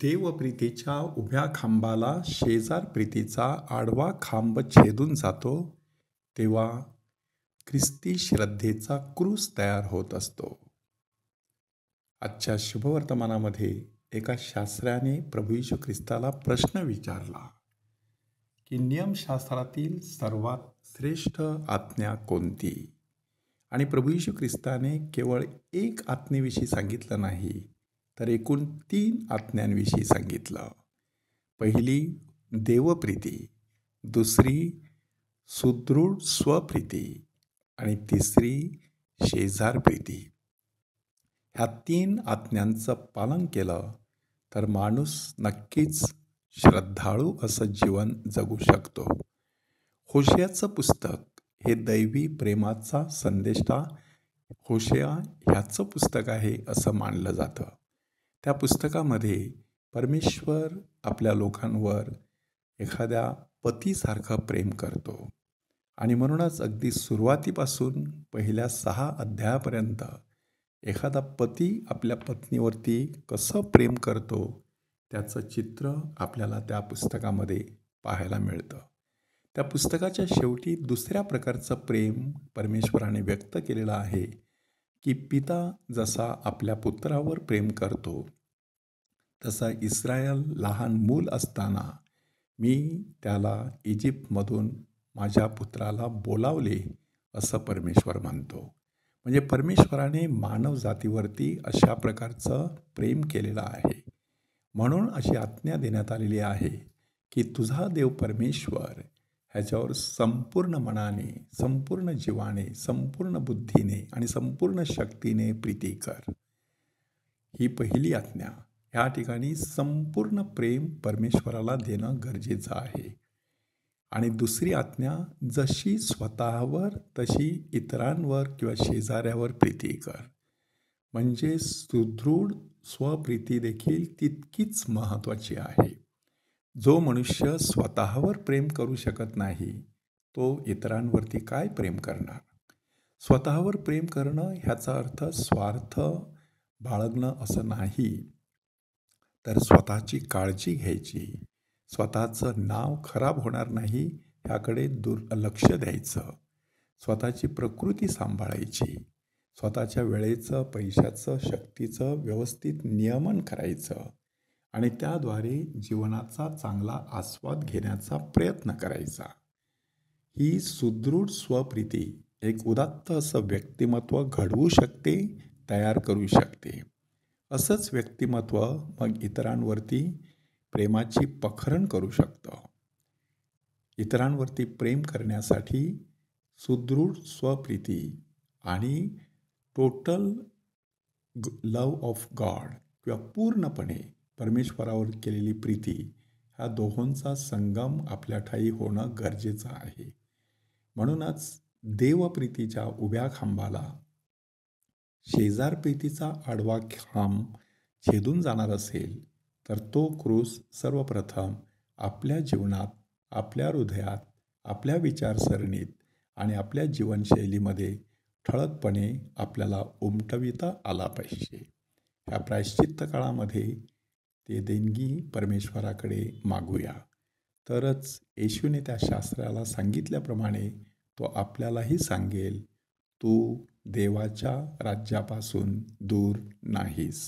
देवप्रीतीच्या उभ्या खांबाला शेजार प्रीतीचा आडवा खांब छेदून जातो तेव्हा ख्रिस्ती श्रद्धेचा क्रूस तयार होत असतो. आजच्या शुभवर्तमानामध्ये एका शास्त्राने प्रभू येशू ख्रिस्ताला प्रश्न विचारला की नियमशास्त्रातील सर्वात श्रेष्ठ आज्ञा कोणती? आणि प्रभू येशू ख्रिस्ताने केवळ एक आज्ञेविषयी सांगितलं नाही तर एकूण 3 आज्ञांविषयी सांगितलं. पहिली देवप्रीती, दुसरी सुदृढ स्वप्रीती आणि तिसरी शेजार प्रीती. ह्या 3 आज्ञांचं पालन केलं तर माणूस नक्कीच श्रद्धाळू असं जीवन जगू शकतो. होशेयाचं पुस्तक हे दैवी प्रेमाचा संदेष्टा होशेया ह्याचं पुस्तक आहे असं मानलं जातं. त्या पुस्तकामध्ये परमेश्वर आपल्या लोकांवर एखाद्या पतीसारखं प्रेम करतो आणि म्हणूनच अगदी सुरुवातीपासून पहिल्या 6 अध्यायापर्यंत एखादा पती आपल्या पत्नीवरती कसं प्रेम करतो त्याचं चित्र आपल्याला त्या पुस्तकामध्ये पाहायला मिळतं. त्या पुस्तकाच्या शेवटी दुसऱ्या प्रकारचं प्रेम परमेश्वराने व्यक्त केलेलं आहे की पिता जसा आपल्या पुत्रावर प्रेम करतो तसा इस्रायल लहान मूल असताना मी त्याला इजिप्तमधून माझ्या पुत्राला बोलावले असं परमेश्वर म्हणतो. म्हणजे परमेश्वराने मानव जातीवरती अशा प्रकारचं प्रेम केलेलं आहे. म्हणून अशी आज्ञा देण्यात आलेली आहे की तुझा देव परमेश्वर ह्याच्यावर संपूर्ण मनाने, संपूर्ण जीवाने, संपूर्ण बुद्धीने आणि संपूर्ण शक्तीने प्रीती कर. ही पहिली आज्ञा. ह्या ठिकाणी संपूर्ण प्रेम परमेश्वराला देणं गरजेचं आहे. आणि दुसरी आज्ञा जशी स्वतःवर तशी इतरांवर किंवा शेजाऱ्यावर प्रीती कर. म्हणजे सुदृढ स्वप्रीती देखील तितकीच महत्त्वाची आहे. जो मनुष्य स्वतःवर प्रेम करू शकत नाही तो इतरांवरती काय प्रेम करणार? स्वतःवर प्रेम करणं ह्याचा अर्थ स्वार्थ बाळगणं असं नाही, तर स्वतःची काळजी घ्यायची, स्वतःचं नाव खराब होणार नाही ह्याकडे लक्ष द्यायचं, स्वतःची प्रकृती सांभाळायची, स्वतःच्या वेळेचं, पैशाचं, शक्तीचं व्यवस्थित नियमन करायचं आणि त्याद्वारे जीवनाचा चांगला आस्वाद घेण्याचा प्रयत्न करायचा. ही सुदृढ स्वप्रीती एक उदात्त असं व्यक्तिमत्व घडवू शकते, तयार करू शकते. असंच व्यक्तिमत्व मग इतरांवरती प्रेमाची पखरण करू शकतं. इतरांवरती प्रेम करण्यासाठी सुदृढ स्वप्रीती आणि टोटल लव ऑफ गॉड किंवा पूर्णपणे परमेश्वरावर केलेली प्रीती ह्या दोहोंचा संगम आपल्या ठायी होणं गरजेचं आहे. म्हणूनच देवप्रीतीच्या उभ्या खांबाला शेजार प्रीतीचा आडवा खांब छेदून जाणार असेल तर तो क्रूस सर्वप्रथम आपल्या जीवनात, आपल्या हृदयात, आपल्या विचारसरणीत आणि आपल्या जीवनशैलीमध्ये ठळकपणे आपल्याला उमटविता आला पाहिजे. ह्या प्रायश्चित्त काळामध्ये ते देणगी परमेश्वराकडे मागूया. तरच येशूने त्या शास्त्राला सांगितल्याप्रमाणे तो आपल्यालाही सांगेल, तू देवाच्या राज्यापासून दूर नाहीस.